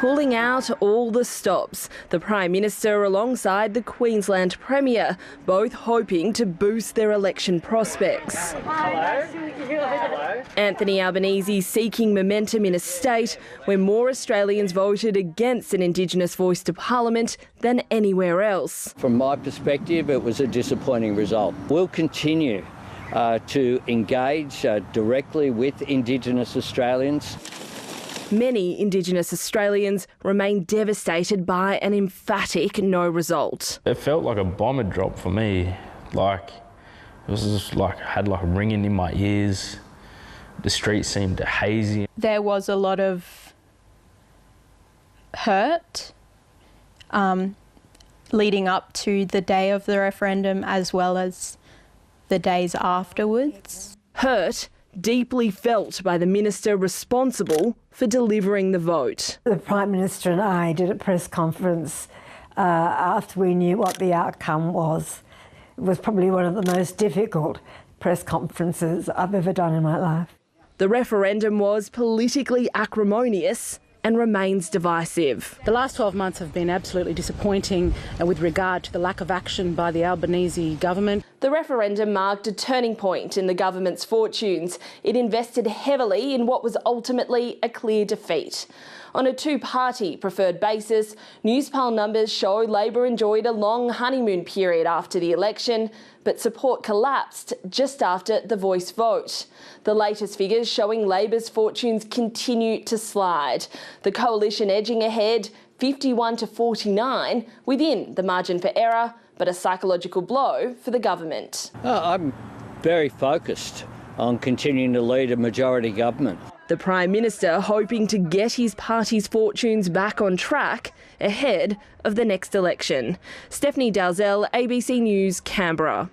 pulling out all the stops. The Prime Minister alongside the Queensland Premier, both hoping to boost their election prospects. Hello. Anthony Albanese seeking momentum in a state where more Australians voted against an Indigenous voice to Parliament than anywhere else. From my perspective, it was a disappointing result. We'll continue to engage directly with Indigenous Australians. Many Indigenous Australians remain devastated by an emphatic no result. It felt like a bomb had dropped for me. Like, it was just like, I had like ringing in my ears. The street seemed hazy. There was a lot of hurt leading up to the day of the referendum as well as the days afterwards. Hurt deeply felt by the minister responsible for delivering the vote. The Prime Minister and I did a press conference after we knew what the outcome was. It was probably one of the most difficult press conferences I've ever done in my life. The referendum was politically acrimonious and remains divisive. The last 12 months have been absolutely disappointing with regard to the lack of action by the Albanese government. The referendum marked a turning point in the government's fortunes. It invested heavily in what was ultimately a clear defeat. On a two-party preferred basis, Newspal numbers show Labor enjoyed a long honeymoon period after the election, but support collapsed just after the Voice vote. The latest figures showing Labor's fortunes continue to slide. The coalition edging ahead 51 to 49 within the margin for error, but a psychological blow for the government. I'm very focused on continuing to lead a majority government. The Prime Minister hoping to get his party's fortunes back on track ahead of the next election. Stephanie Dalzell, ABC News, Canberra.